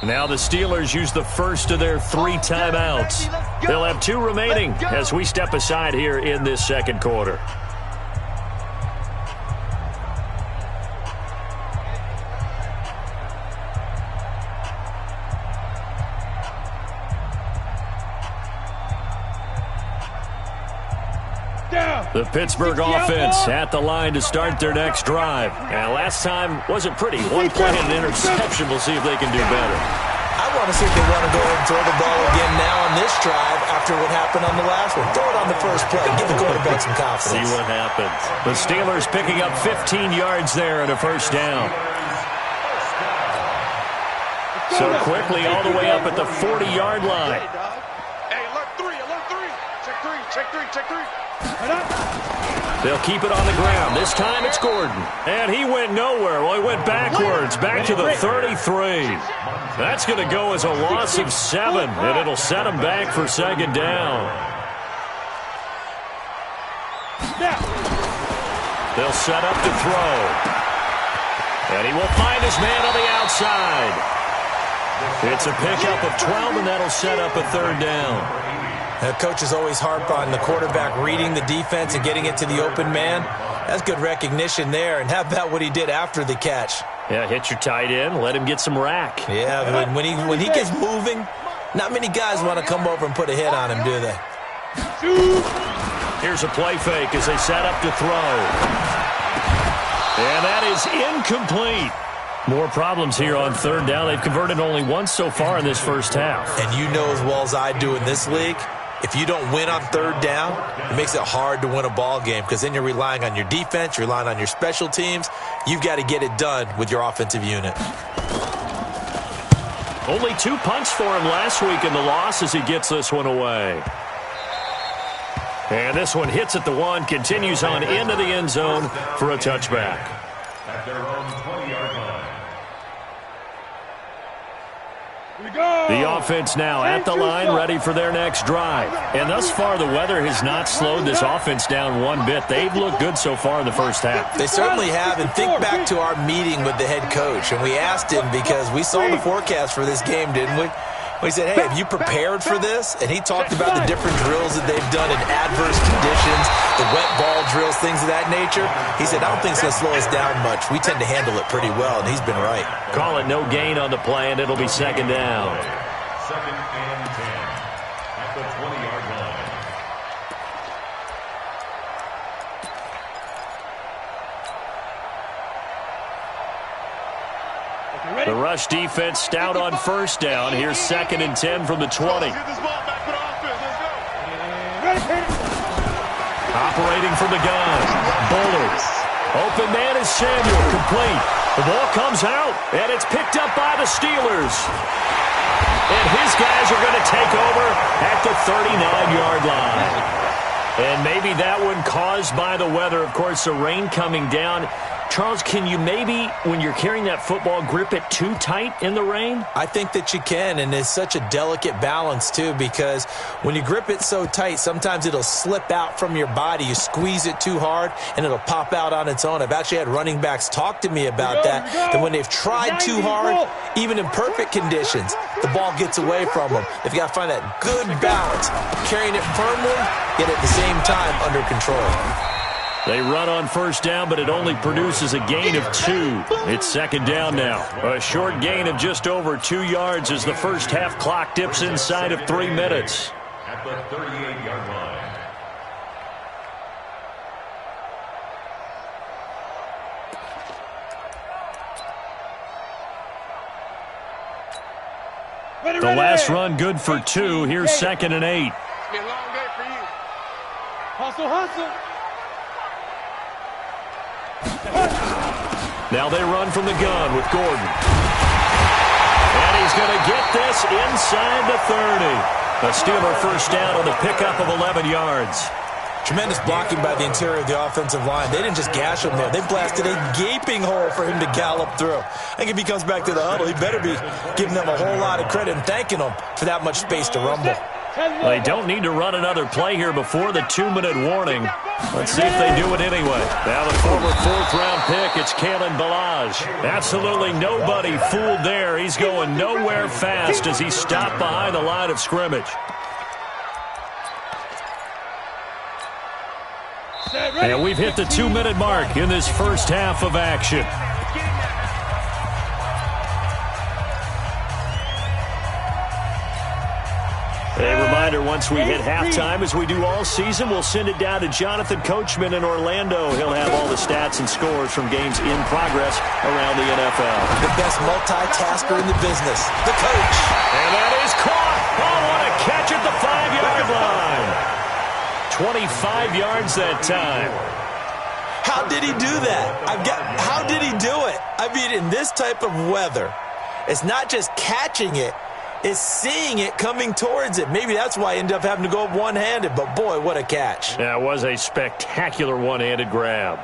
Now the Steelers use the first of their 3 timeouts. They'll have 2 remaining as we step aside here in this second quarter. The Pittsburgh offense at the line to start their next drive. And last time wasn't pretty. 1 play and an interception. We'll see if they can do better. I want to see if they want to go ahead and throw the ball again now on this drive after what happened on the last one. Throw it on the first play. Give the quarterback some confidence. See what happens. The Steelers picking up 15 yards there and a first down. So quickly all the way up at the 40-yard line. Hey, alert 3. Check 3. They'll keep it on the ground. This time it's Gordon. And he went nowhere. Well, he went backwards, back to the 33. That's going to go as a loss of 7, and it'll set him back for second down. They'll set up to throw. And he will find his man on the outside. It's a pickup of 12, and that'll set up a third down. The coaches always harp on the quarterback reading the defense and getting it to the open man. That's good recognition there. And how about what he did after the catch? Yeah, hit your tight end, let him get some rack. Yeah, when he gets moving, not many guys want to come over and put a hit on him, do they? Here's a play fake as they set up to throw. And that is incomplete. More problems here on third down. They've converted only once so far in this first half. And you know as well as I do in this league, if you don't win on third down, it makes it hard to win a ball game because then you're relying on your defense, you're relying on your special teams. You've got to get it done with your offensive unit. Only 2 punts for him last week in the loss as he gets this one away. And this one hits at the 1, continues on into the end zone for a touchback. At their own 20-yard line. The offense now at the line, ready for their next drive. And thus far, the weather has not slowed this offense down one bit. They've looked good so far in the first half. They certainly have. And think back to our meeting with the head coach. And we asked him because we saw the forecast for this game, didn't we? We said, hey, have you prepared for this? And he talked about the different drills that they've done in adverse conditions, the wet ball drills, things of that nature. He said, I don't think it's going to slow us down much. We tend to handle it pretty well, and he's been right. Call it no gain on the play, and it'll be second down. Second and 10 at the 20-yard line. The rush defense stout on first down. Here's second and 10 from the 20. Get this ball back for the offense. Let's go. Operating from the gun. Bullard. Open man is Samuel. Complete. The ball comes out, and it's picked up by the Steelers. And his guys are going to take over at the 39-yard line. And maybe that one caused by the weather. Of course, the rain coming down. Charles, can you maybe, when you're carrying that football, grip it too tight in the rain? I think that you can, and it's such a delicate balance, too, because when you grip it so tight, sometimes it'll slip out from your body. You squeeze it too hard, and it'll pop out on its own. I've actually had running backs talk to me about that when they've tried too hard, even in perfect conditions, the ball gets away from them. They've got to find that good balance, carrying it firmly, yet at the same time under control. They run on first down, but it only produces a gain of 2. It's second down now. A short gain of just over 2 yards as the first half clock dips inside of 3 minutes. At the 38-yard line. The last run good for 2. Here's second and 8. It's been a long day for you. Hustle. Now they run from the gun with Gordon. And he's going to get this inside the 30. A Steeler first down on the pickup of 11 yards. Tremendous blocking by the interior of the offensive line. They didn't just gash him there. They blasted a gaping hole for him to gallop through. I think if he comes back to the huddle, he better be giving them a whole lot of credit and thanking them for that much space to rumble. They don't need to run another play here before the 2-minute warning. Let's see if they do it anyway. Now the former fourth-round pick, it's Kalen Ballage. Absolutely nobody fooled there. He's going nowhere fast as he stopped behind the line of scrimmage. And we've hit the 2-minute mark in this first half of action. A reminder, once we hit halftime, as we do all season, we'll send it down to Jonathan Coachman in Orlando. He'll have all the stats and scores from games in progress around the NFL. The best multitasker in the business, the coach. And that is caught. Oh, what a catch at the 5-yard line. 25 yards that time. How did he do that? How did he do it? I mean, in this type of weather, it's not just catching it. Is seeing it coming towards it. Maybe that's why I ended up having to go up one-handed, but boy, what a catch. That was a spectacular one-handed grab.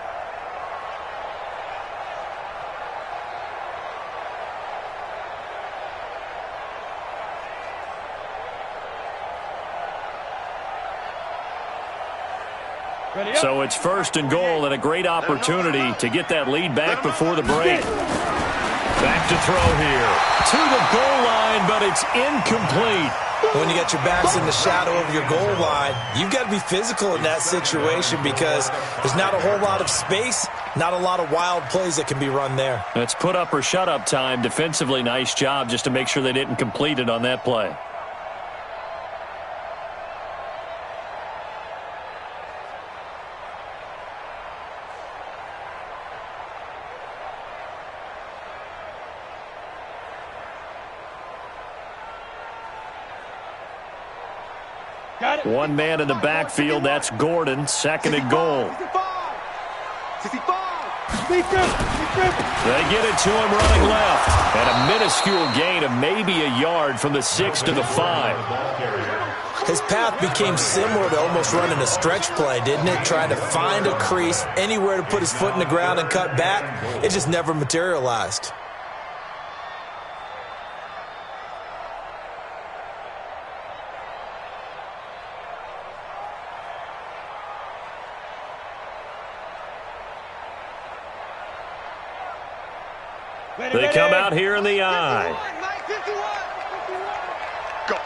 So it's 1st and goal and a great opportunity to get that lead back before the break. Back to throw here. To the goal line, but it's incomplete. When you got your backs in the shadow of your goal line, you've got to be physical in that situation because there's not a whole lot of space, not a lot of wild plays that can be run there. It's put up or shut up time. Defensively, nice job just to make sure they didn't complete it on that play. One man in the backfield, that's Gordon, 2nd and goal. They get it to him running left. And a minuscule gain of maybe a yard from the 6 to the 5. His path became similar to almost running a stretch play, didn't it? Trying to find a crease, anywhere to put his foot in the ground and cut back. It just never materialized. They come out here in the I. Go.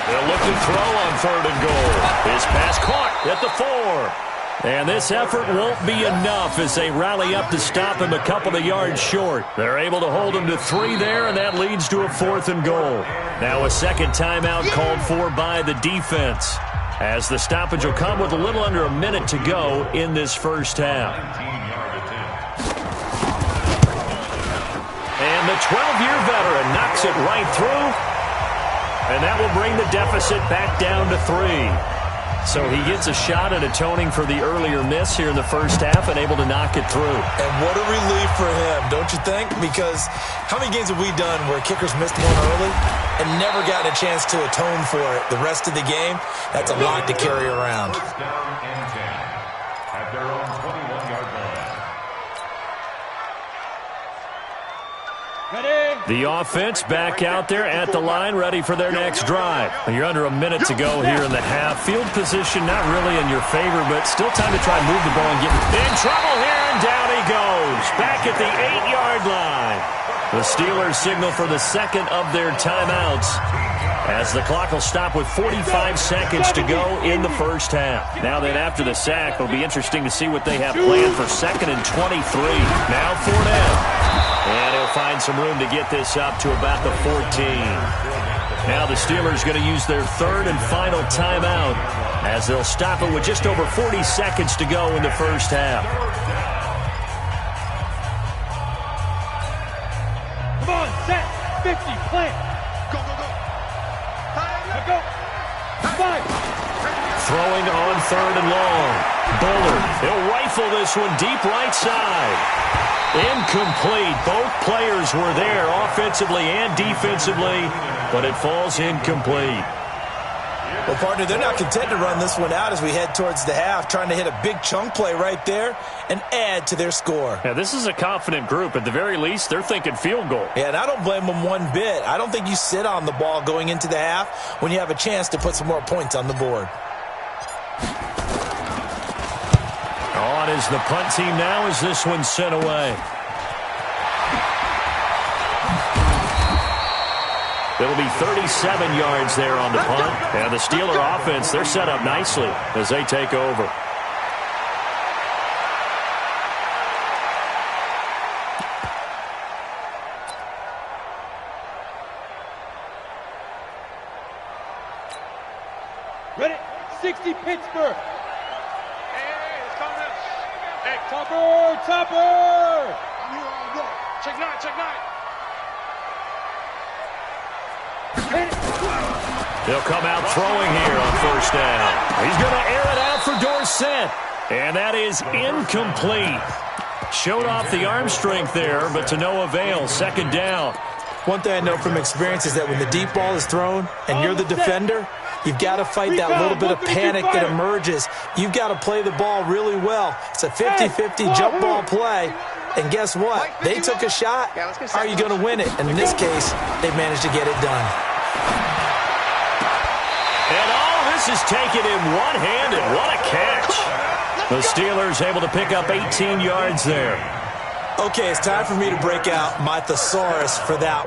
They'll look to throw on 3rd and goal. His pass caught at the 4. And this effort won't be enough as they rally up to stop him a couple of yards short. They're able to hold him to 3 there, and that leads to a 4th and goal. Now a second timeout called for by the defense, as the stoppage will come with a little under a minute to go in this first half. And the 12-year veteran knocks it right through, and that will bring the deficit back down to 3. So he gets a shot at atoning for the earlier miss here in the first half and able to knock it through. And what a relief for him, don't you think? Because how many games have we done where kickers missed one early and never gotten a chance to atone for it the rest of the game? That's a lot to carry around. First down and 10 at their own 21-yard line. The offense back out there at the line, ready for their next drive. You're under a minute to go here in the half. Field position not really in your favor, but still time to try and move the ball and get in trouble here, and down he goes. Back at the 8-yard line. The Steelers signal for the second of their timeouts, as the clock will stop with 45 seconds to go in the first half. Now that after the sack, it'll be interesting to see what they have planned for 2nd and 23. Now Fournette. And he'll find some room to get this up to about the 14. Now the Steelers going to use their 3rd and final timeout, as they'll stop it with just over 40 seconds to go in the first half. Come on, set, 50, plant. Go. Go. 5. Throwing on 3rd and long. Bullard, he'll rifle this one deep right side. Incomplete. Both players were there offensively and defensively, but it falls incomplete. Well, partner, they're not content to run this one out as we head towards the half, trying to hit a big chunk play right there and add to their score. Now, this is a confident group. At the very least, they're thinking field goal. Yeah, and I don't blame them one bit. I don't think you sit on the ball going into the half when you have a chance to put some more points on the board. on is the punt team now as this one's sent away. It'll be 37 yards there on the punt. And the Steeler offense, they're set up nicely as they take over. Ready? 60 Pittsburgh. Hey, it's coming up. Hey, Topper! I'm here all day. Check nine. He'll come out throwing here on first down. He's going to air it out for Dorsett. And that is incomplete. Showed off the arm strength there, but to no avail. Second down. One thing I know from experience is that when the deep ball is thrown and you're the defender, you've got to fight that little bit of panic that emerges. You've got to play the ball really well. It's a 50-50 jump ball play. And guess what? They took a shot. How are you going to win it? And in this case, they managed to get it done. And all this is taken in one-handed. What a catch. The Steelers able to pick up 18 yards there. Okay, it's time for me to break out my thesaurus for that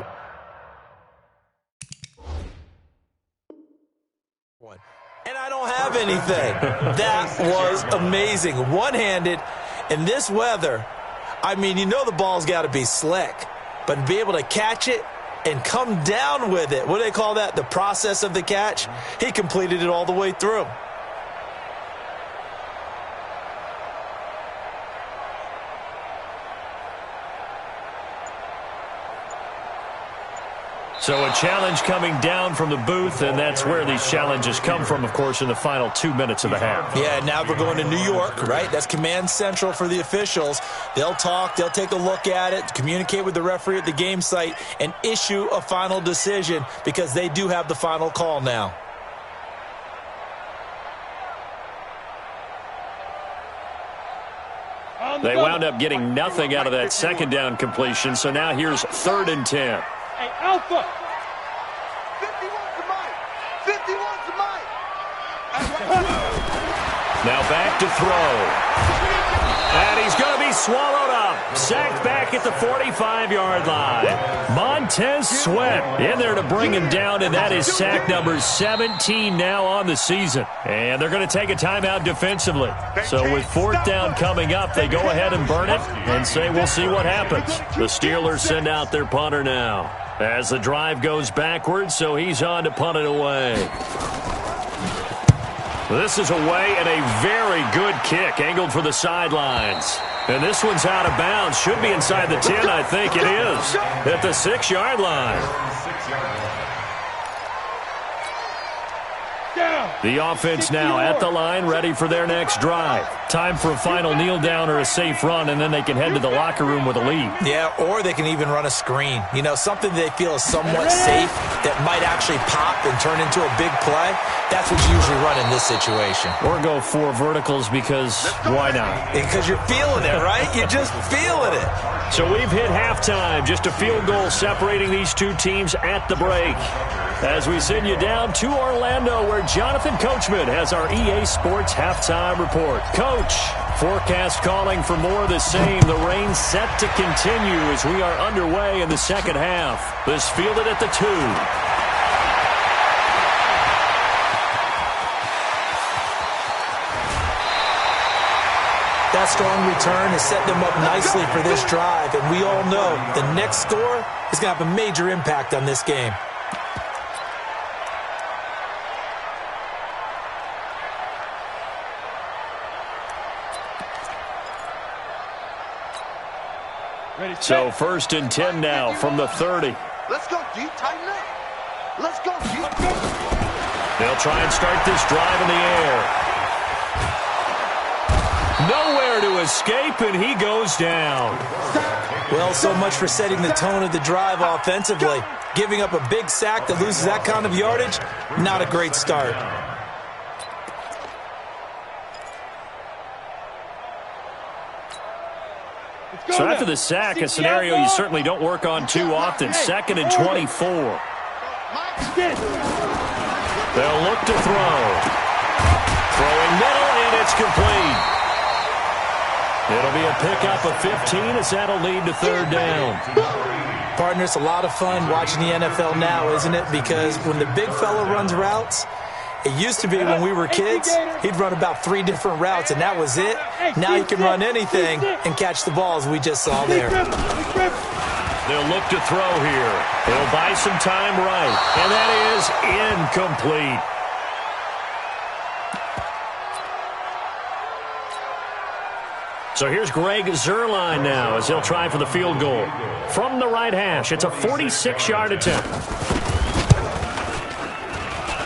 one. And I don't have anything. That was amazing. One-handed in this weather. I mean, you know the ball's got to be slick. But to be able to catch it and come down with it, what do they call that? The process of the catch? He completed it all the way through. So a challenge coming down from the booth, and that's where these challenges come from, of course, in the final 2 minutes of the half. Yeah, now we're going to New York, right? That's command central for the officials. They'll talk, they'll take a look at it, communicate with the referee at the game site, and issue a final decision because they do have the final call now. They wound up getting nothing out of that second down completion, so now here's 3rd and 10. Hey, Alpha! 51 to Mike! 51 to Mike! Now back to throw. And he's going to be swallowed up. Sacked back at the 45-yard line. Montez Sweat in there to bring him down, and that is sack number 17 now on the season. And they're going to take a timeout defensively. So with 4th down coming up, they go ahead and burn it and say we'll see what happens. The Steelers send out their punter now as the drive goes backwards, so he's on to punt it away. This is away and a very good kick, angled for the sidelines. And this one's out of bounds. Should be inside the 10, I think it is. At the 6-yard line. The offense now at the line, ready for their next drive. Time for a final kneel down or a safe run, and then they can head to the locker room with a lead. Yeah, or they can even run a screen. You know, something they feel is somewhat safe that might actually pop and turn into a big play. That's what you usually run in this situation. Or go 4 verticals because why not? Because you're feeling it, right? You're just feeling it. So we've hit halftime. Just a field goal separating these two teams at the break. As we send you down to Orlando, where Jonathan Coachman has our EA Sports halftime report. Coach, forecast calling for more of the same. The rain set to continue as we are underway in the second half. This fielded at the 2. That strong return has set them up nicely for this drive, and we all know the next score is going to have a major impact on this game. So 1st and 10 now from the 30. Let's go, deep, tighten up. Let's go, deep. They'll try and start this drive in the air. Nowhere to escape, and he goes down. Well, so much for setting the tone of the drive offensively. Giving up a big sack that loses that kind of yardage, not a great start. So after the sack, a scenario you certainly don't work on too often. 2nd and 24. They'll look to throw. Throwing middle, and it's complete. It'll be a pickup of 15 as that'll lead to third down. Partner, it's a lot of fun watching the NFL now, isn't it? Because when the big fella runs routes, it used to be when we were kids, he'd run about 3 different routes, and that was it. Now he can run anything and catch the balls we just saw there. They'll look to throw here. He'll buy some time right, and that is incomplete. So here's Greg Zuerlein now as he'll try for the field goal. From the right hash, it's a 46-yard attempt.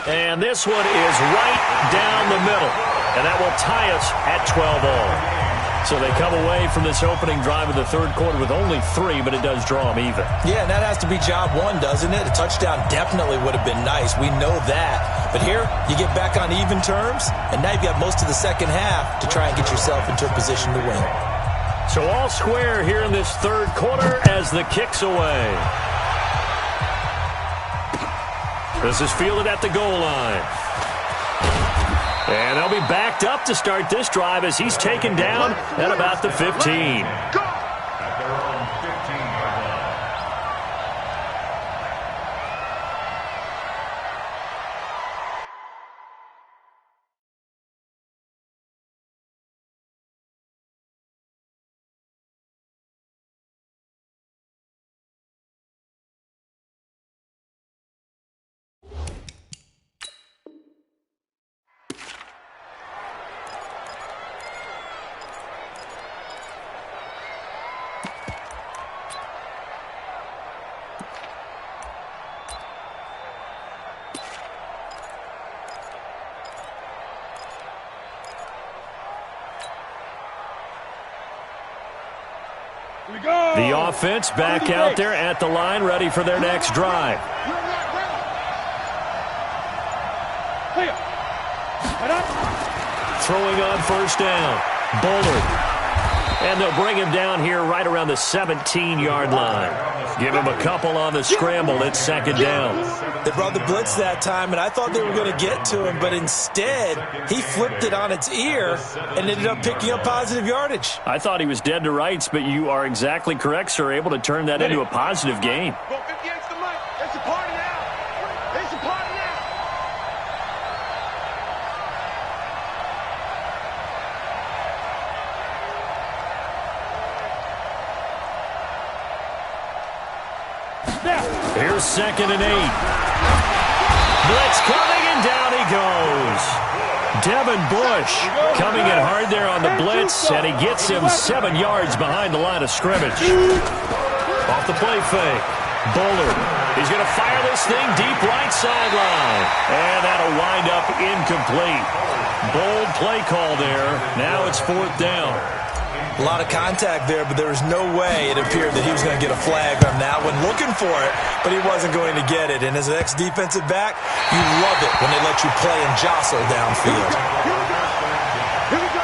And this one is right down the middle. And that will tie us at 12 all. So they come away from this opening drive of the third quarter with only 3, but it does draw them even. Yeah, and that has to be job one, doesn't it? A touchdown definitely would have been nice. We know that. But here, you get back on even terms, and now you've got most of the second half to try and get yourself into a position to win. So all square here in this third quarter as the kick's away. This is fielded at the goal line. And they'll be backed up to start this drive as he's taken down at about the 15. The offense back out there at the line, ready for their next drive. Throwing on first down. Bullard. And they'll bring him down here right around the 17-yard line. Give him a couple on the scramble. It's second down. They brought the blitz that time, and I thought they were going to get to him, but instead, he flipped it on its ear and ended up picking up positive yardage. I thought he was dead to rights, but you are exactly correct, sir. Able to turn that into a positive gain. Go 50 extra money. It's a party now. It's a party now. Here's 2nd and 8. Blitz coming, and down he goes. Devin Bush coming in hard there on the blitz, and he gets him 7 yards behind the line of scrimmage. Off the play fake. Bullard. He's going to fire this thing deep right sideline. And that'll wind up incomplete. Bold play call there. Now it's 4th down. A lot of contact there, but there was no way it appeared that he was going to get a flag on that one. Looking for it, but he wasn't going to get it. And as an ex-defensive back, you love it when they let you play and jostle downfield. Here we go.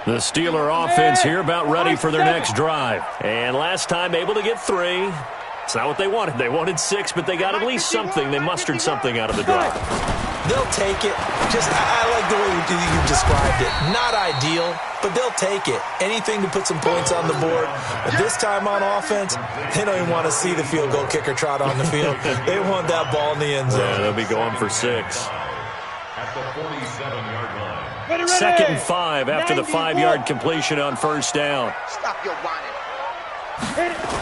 The Steeler offense here about ready for their next drive. And last time able to get 3. It's not what they wanted. They wanted 6, but they got at least something. They mustered something out of the drive. They'll take it. I like the way you described it. Not ideal, but they'll take it. Anything to put some points on the board. But this time on offense, they don't even want to see the field goal kicker trot on the field. They want that ball in the end zone. Yeah, they'll be going for 6. At the 47-yard line. 2nd and 5 after the 5-yard completion on first down. Stop your whining.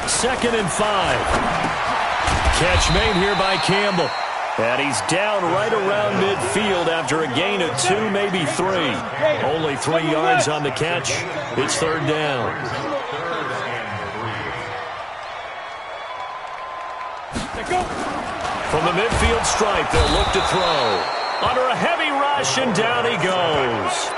2nd and 5. Catch made here by Campbell. And he's down right around midfield after a gain of 2, maybe 3. Only 3 yards on the catch. It's 3rd down. From the midfield stripe, they'll look to throw. Under a heavy rush, and down he goes.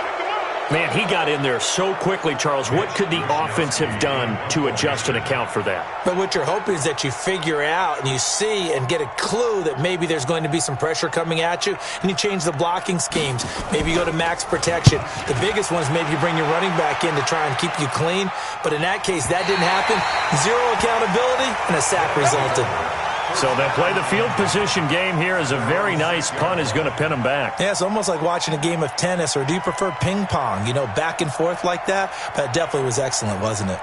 Man, he got in there so quickly, Charles. What could the offense have done to adjust and account for that? But what you're hoping is that you figure out and you see and get a clue that maybe there's going to be some pressure coming at you, and you change the blocking schemes. Maybe you go to max protection. The biggest one is maybe you bring your running back in to try and keep you clean. But in that case, that didn't happen. Zero accountability, and a sack resulted. So they'll play the field position game here as a very nice punt is going to pin them back. Yeah, it's almost like watching a game of tennis, or do you prefer ping pong? You know, back and forth like that? But it definitely was excellent, wasn't it?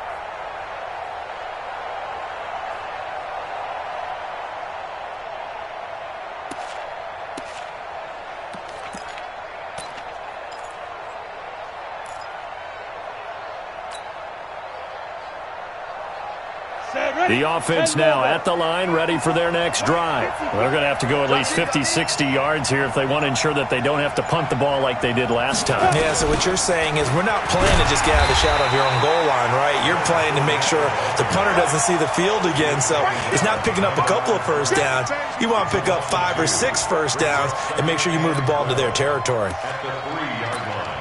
The offense now at the line, ready for their next drive. They're going to have to go at least 50, 60 yards here if they want to ensure that they don't have to punt the ball like they did last time. Yeah, so what you're saying is we're not playing to just get out of the shadow of your own goal line, right? You're playing to make sure the punter doesn't see the field again. So it's not picking up a couple of first downs. You want to pick up 5 or 6 first downs and make sure you move the ball into their territory. At the 3-yard line.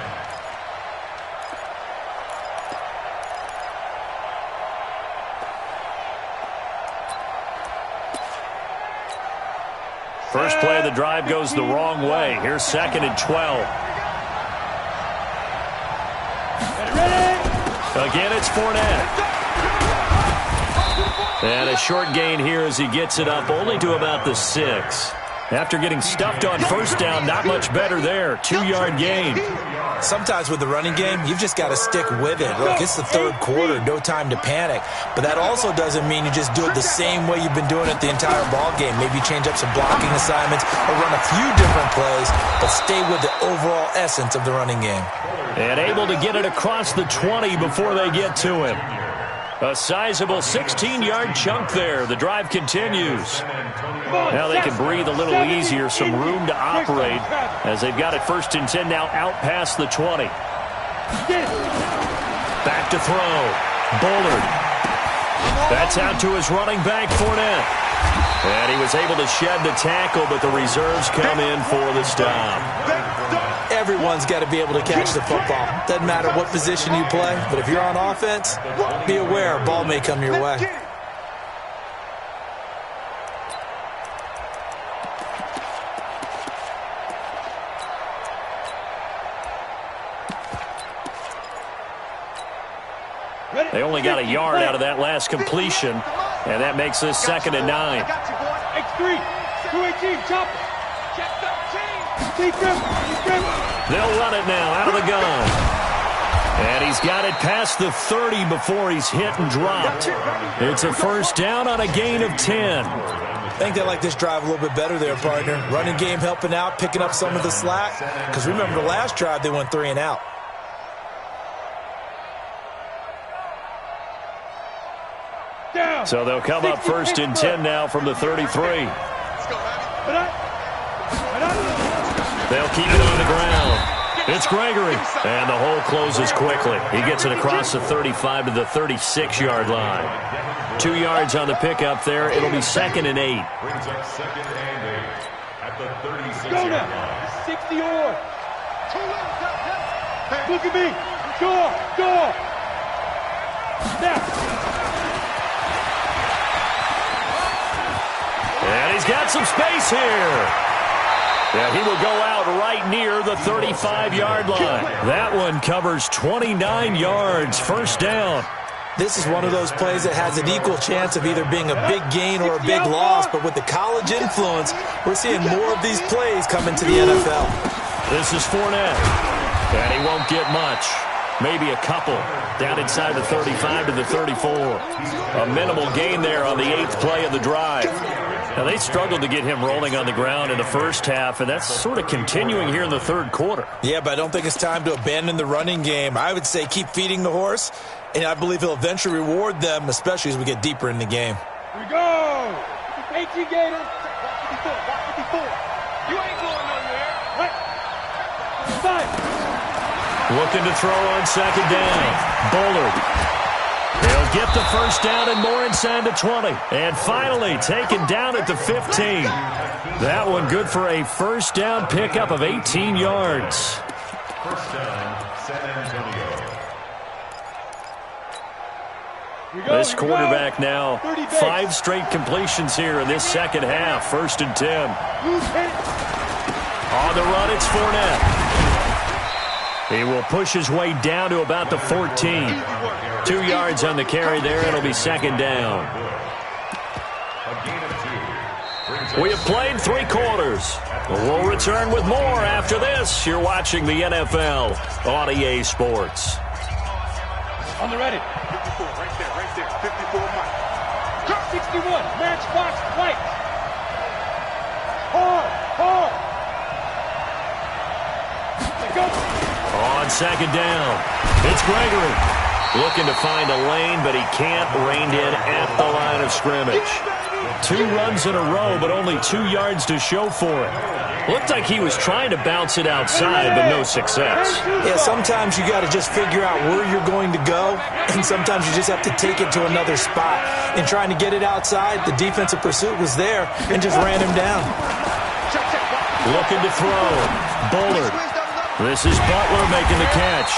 First play of the drive goes the wrong way. Here's 2nd and 12. Again, it's Fournette. And a short gain here as he gets it up only to about the 6. After getting stuffed on first down, not much better there. 2-yard gain. Sometimes with the running game, you've just got to stick with it. Look, it's the third quarter, no time to panic. But that also doesn't mean you just do it the same way you've been doing it the entire ball game. Maybe change up some blocking assignments or run a few different plays, but stay with the overall essence of the running game. And able to get it across the 20 before they get to him. A sizable 16-yard chunk there. The drive continues. Now they can breathe a little easier, some room to operate as they've got it 1st and 10 now out past the 20. Back to throw. Bullard. That's out to his running back, Fournette. And he was able to shed the tackle, but the reserves come in for the stop. Everyone's got to be able to catch the football. Doesn't matter what position you play, but if you're on offense, be aware a ball may come your way. They only got a yard out of that last completion, and that makes this 2nd and 9. X3, 218, chop. Check 13. They'll run it now out of the gun. And he's got it past the 30 before he's hit and dropped. It's a first down on a gain of 10. I think they like this drive a little bit better there, partner. Running game helping out, picking up some of the slack. Because remember the last drive, they went 3 and out. So they'll come up 1st and 10 now from the 33. They'll keep it on the ground. It's Gregory. And the hole closes quickly. He gets it across the 35 to the 36-yard line. 2 yards on the pickup there. It'll be 2nd and 8. Brings up 2nd and 8 at the 36-yard Go line. now. 60 or. Look at me. Go. Now. And he's got some space here. Yeah, he will go out right near the 35-yard line. That one covers 29 yards. First down. This is one of those plays that has an equal chance of either being a big gain or a big loss. But with the college influence, we're seeing more of these plays come into the NFL. This is Fournette. And he won't get much. Maybe a couple. Down inside the 35 to the 34. A minimal gain there on the 8th play of the drive. Now, they struggled to get him rolling on the ground in the first half, and that's sort of continuing here in the third quarter. Yeah, but I don't think it's time to abandon the running game. I would say keep feeding the horse, and I believe he'll eventually reward them, especially as we get deeper in the game. Here we go. 18 Gators. 54. You ain't going nowhere. Right. Side. Looking to throw on 2nd down. Bullard. They'll get the first down and more inside the 20. And finally taken down at the 15. That one good for a first down pickup of 18 yards. First down, 7. This quarterback now 5 straight completions here in this second half. 1st and 10. On the run, it's Fournette. He will push his way down to about the 14. 2 yards on the carry there. It'll be 2nd down. We have played 3 quarters. We'll return with more after this. You're watching the NFL on EA Sports. On the ready. 54, right there. 54, Mike. 61, matchbox white. Hard. Go. On 2nd down, it's Gregory. Looking to find a lane, but he can't. Reined in at the line of scrimmage. 2 runs in a row, but only 2 yards to show for it. Looked like he was trying to bounce it outside, but no success. Yeah, sometimes you got to just figure out where you're going to go, and sometimes you just have to take it to another spot. In trying to get it outside, the defensive pursuit was there and just ran him down. Looking to throw. Bullard. This is Butler making the catch.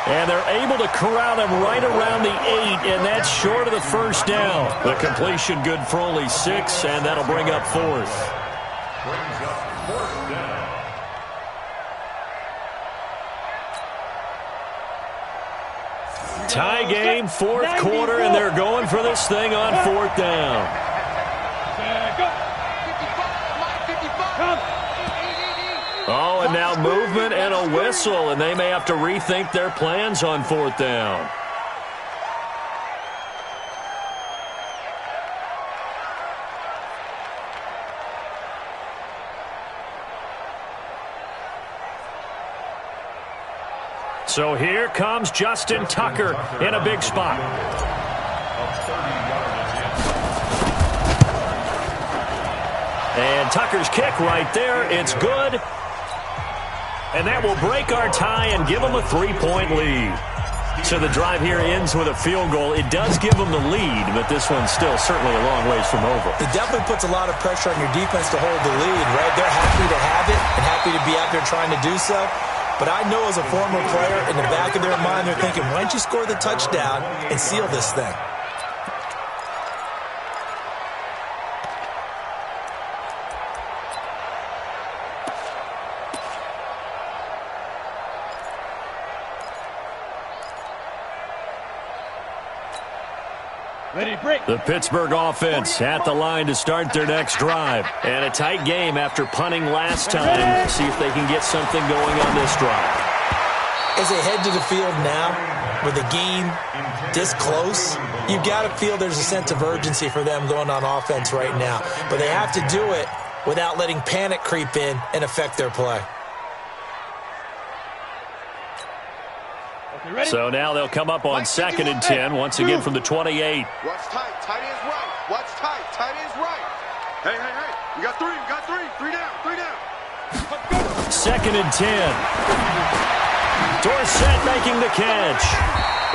And they're able to corral him right around the 8, and that's short of the 1st down. The completion good for only 6, and that'll bring up 4th. Tie game, 4th quarter, and they're going for this thing on 4th down. Oh, and now movement and a whistle, and they may have to rethink their plans on 4th down. So here comes Justin Tucker in a big spot. And Tucker's kick right there. It's good. And that will break our tie and give them a 3-point lead. So the drive here ends with a field goal. It does give them the lead, but this one's still certainly a long ways from over. It definitely puts a lot of pressure on your defense to hold the lead, right? They're happy to have it and happy to be out there trying to do so. But I know as a former player, in the back of their mind, they're thinking, why don't you score the touchdown and seal this thing? The Pittsburgh offense at the line to start their next drive. And a tight game after punting last time. See if they can get something going on this drive. As they head to the field now, with the game this close, you've got to feel there's a sense of urgency for them going on offense right now. But they have to do it without letting panic creep in and affect their play. So now they'll come up on 2nd and 10, once again from the 28. Watch tight. Tight end's right. Watch tight. Tight end's right. Hey. We got 3. 3 down. 2nd and 10. Dorsett making the catch.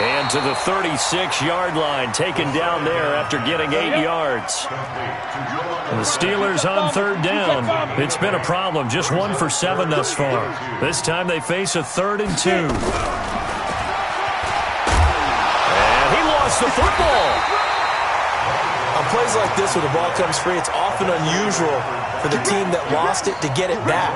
And to the 36-yard line, taken down there after getting 8 yards. And the Steelers on 3rd down. It's been a problem. Just 1 for 7 thus far. This time they face a 3rd and 2. The football. On plays like this where the ball comes free, it's often unusual for the team that lost it to get it back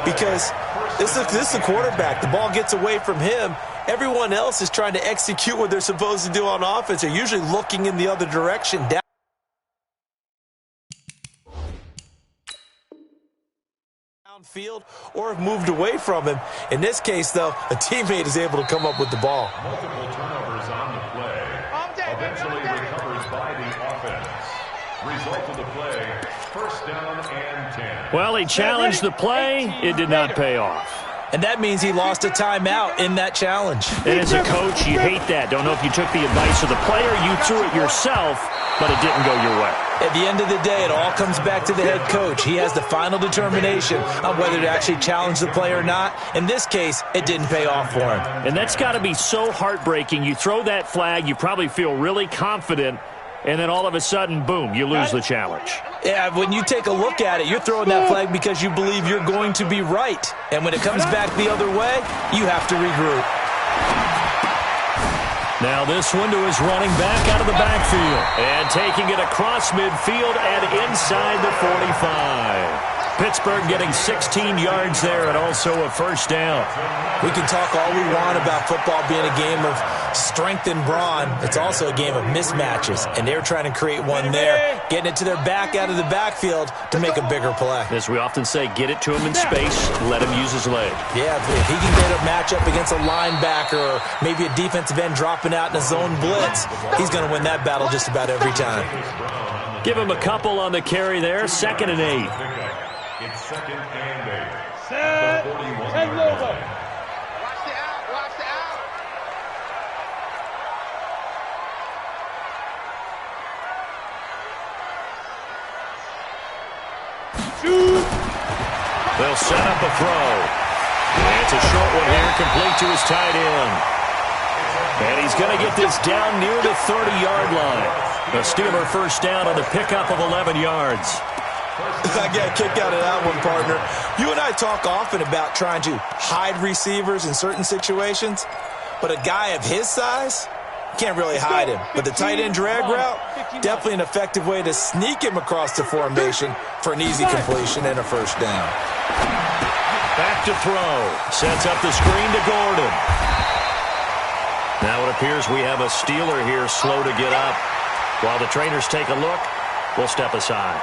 because this is the quarterback. The ball gets away from him. Everyone else is trying to execute what they're supposed to do on offense. They're usually looking in the other direction. Downfield or have moved away from him. In this case, though, a teammate is able to come up with the ball. Multiple turnovers on the play. Eventually recovers by the offense. Result of the play, 1st down and 10. Well, he challenged the play. It did not pay off. And that means he lost a timeout in that challenge. And as a coach, you hate that. Don't know if you took the advice of the player, you threw it yourself, but it didn't go your way. At the end of the day, it all comes back to the head coach. He has the final determination on whether to actually challenge the play or not. In this case, it didn't pay off for him. And that's got to be so heartbreaking. You throw that flag, you probably feel really confident, and then all of a sudden, boom, you lose the challenge. Yeah, when you take a look at it, you're throwing that flag because you believe you're going to be right. And when it comes back the other way, you have to regroup. Now this one to his running back out of the backfield. And taking it across midfield and inside the 45. Pittsburgh getting 16 yards there and also a first down. We can talk all we want about football being a game of strength and brawn. It's also a game of mismatches, and they're trying to create one there, getting it to their back out of the backfield to make a bigger play. As we often say, get it to him in space, let him use his leg. Yeah, if he can get a matchup against a linebacker or maybe a defensive end dropping out in a zone blitz, he's going to win that battle just about every time. Give him a couple on the carry there, 2nd and 8. It's 2nd and 8. Set. 10 over. Watch the out. Watch the out. Shoot. They'll set up a throw. And it's a short one here, complete to his tight end. And he's going to get this down near the 30-yard line. The Steeler first down on the pickup of 11 yards. I got a kick out of that one, partner. You and I talk often about trying to hide receivers in certain situations, but a guy of his size, can't really hide him. But the tight end drag route, definitely an effective way to sneak him across the formation for an easy completion and a first down. Back to throw. Sets up the screen to Gordon. Now it appears we have a Steeler here slow to get up. While the trainers take a look, we'll step aside.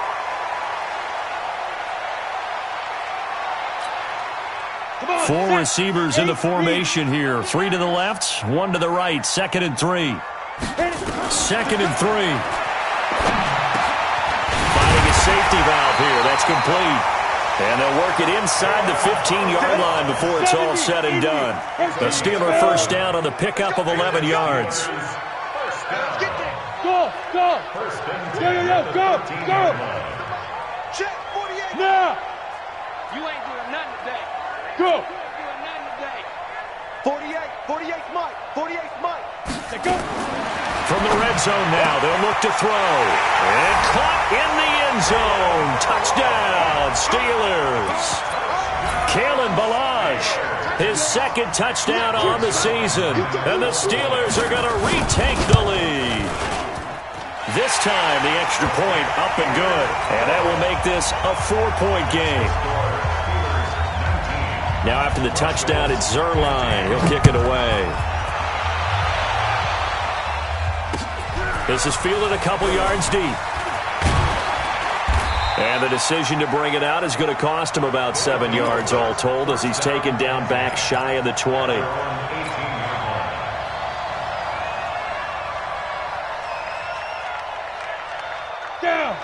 Four receivers in the formation here. 3 to the left, 1 to the right. 2nd and 3. 2nd and 3. Finding a safety valve here. That's complete. And they'll work it inside the 15-yard line before it's all said and done. The Steeler first down on the pickup of 11 yards. Go. Go. Go. Check 48. Now. You ain't doing nothing today. Go. You ain't doing nothing today. 48's Mike. 48's Mike. Let's go. From the red zone now, they'll look to throw. And caught in the end zone. Touchdown, Steelers. Kalen Ballage, his 2nd touchdown on the season. And the Steelers are going to retake the lead. This time, the extra point up and good. And that will make this a 4-point game. Now after the touchdown, it's Zerline. He'll kick it away. This is fielded a couple yards deep. And the decision to bring it out is going to cost him about 7 yards all told as he's taken down back shy of the 20.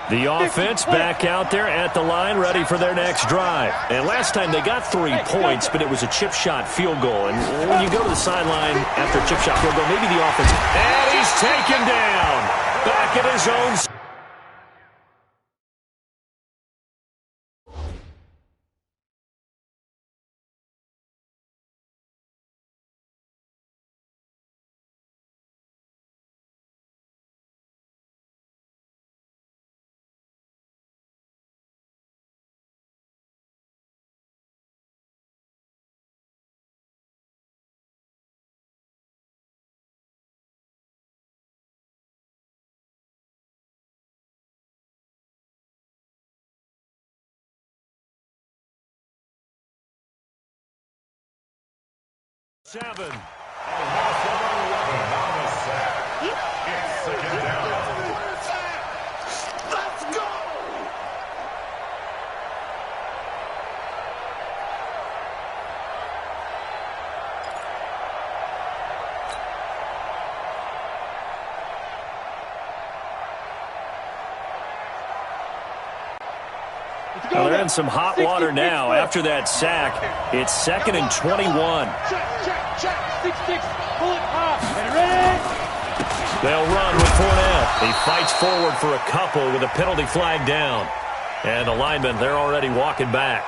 The offense back out there at the line, ready for their next drive. And last time they got 3 points, but it was a chip shot field goal. And when you go to the sideline after a chip shot field goal, maybe the offense... And he's taken down back at his own... Seven. It's 2nd down. Let's go. Well, they're in some hot water now. After that sack, it's 2nd and 21. Check. 6-6. Pull it high. And ready. They'll run with Fournette. He fights forward for a couple with a penalty flag down. And the linemen, they're already walking back.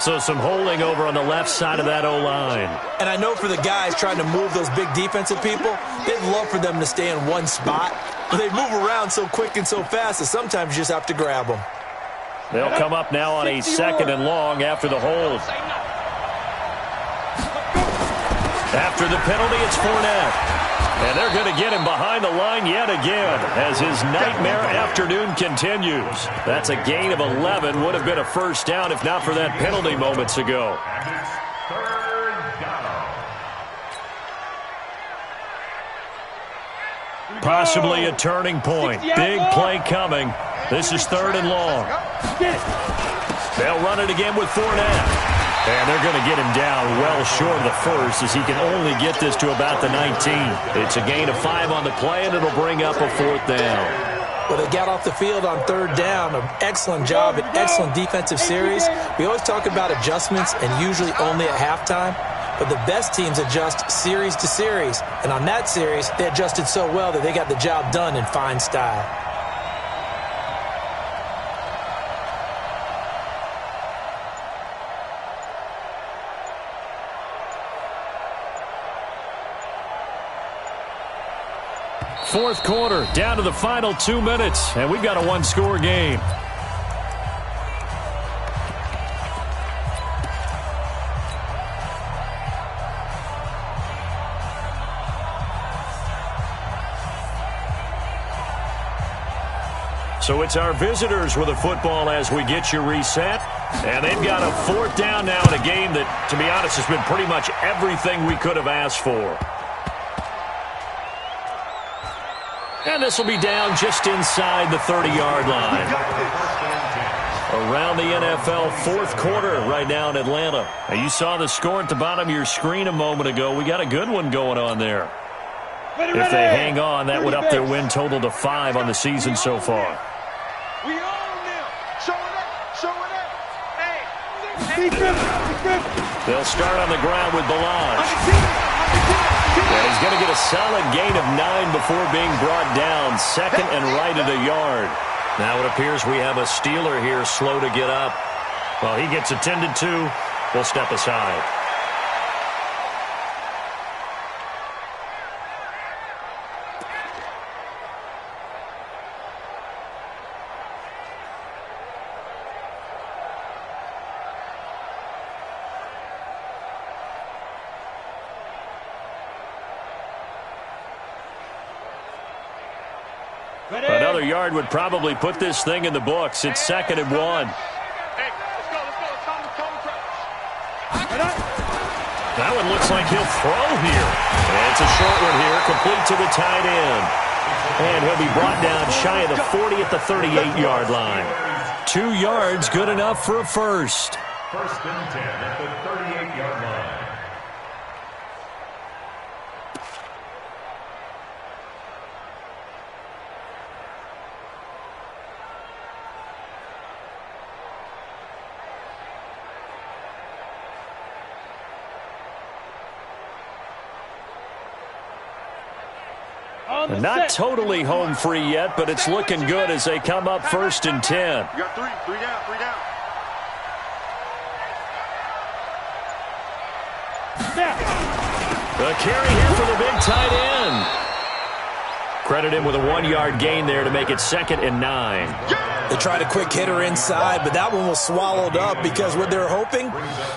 So some holding over on the left side of that O-line. And I know for the guys trying to move those big defensive people, they'd love for them to stay in one spot. But they move around so quick and so fast that sometimes you just have to grab them. They'll come up now on a 2nd and long after the hold. After the penalty, it's Fournette. And they're going to get him behind the line yet again as his nightmare afternoon continues. That's a gain of 11. Would have been a first down if not for that penalty moments ago. And it's third down. Possibly a turning point. Big play coming. This is 3rd and long. They'll run it again with Fournette. And they're going to get him down well short of the first as he can only get this to about the 19. It's a gain of 5 on the play, and it'll bring up a 4th down. Well, they got off the field on 3rd down. An excellent job, an excellent defensive series. We always talk about adjustments and usually only at halftime. But the best teams adjust series to series. And on that series, they adjusted so well that they got the job done in fine style. Fourth quarter, down to the final 2 minutes, and we've got a 1-score game. So it's our visitors with the football as we get you reset. And they've got a 4th down now in a game that, to be honest, has been pretty much everything we could have asked for. And this will be down just inside the 30-yard line. Around the NFL 4th quarter right now in Atlanta. And you saw the score at the bottom of your screen a moment ago. We got a good one going on there. If they hang on, that would up their win total to 5 on the season so far. We own them. Show it up. Show it up. Hey. They'll start on the ground with Balaj. And he's going to get a solid gain of 9 before being brought down. 2nd and right at a yard. Now it appears we have a Steeler here slow to get up. Well, he gets attended to. We'll step aside. Another yard would probably put this thing in the books. It's 2nd and 1. Hey, let's go. It's time to press. That one looks like he'll throw here. And it's a short one here, complete to the tight end. And he'll be brought down shy of the 40 at the 38-yard line. 2 yards, good enough for a first. 1st and 10 at the 38-yard line. Not totally home free yet, but it's looking good as they come up 1st and 10. You got 3 down. The carry here for the big tight end. Credit him with a 1-yard gain there to make it 2nd and 9. They tried a quick hitter inside, but that one was swallowed up because what they're hoping,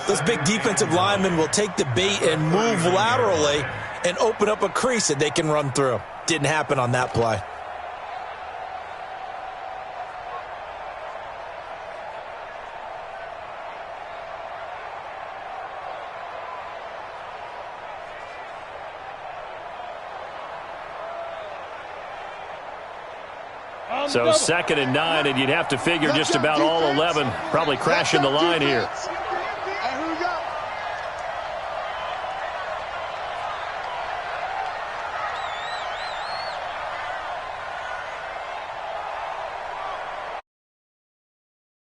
those big defensive linemen will take the bait and move laterally and open up a crease that they can run through. Didn't happen on that play. So 2nd and 9, and you'd have to figure just about all 11 probably crashing the line here.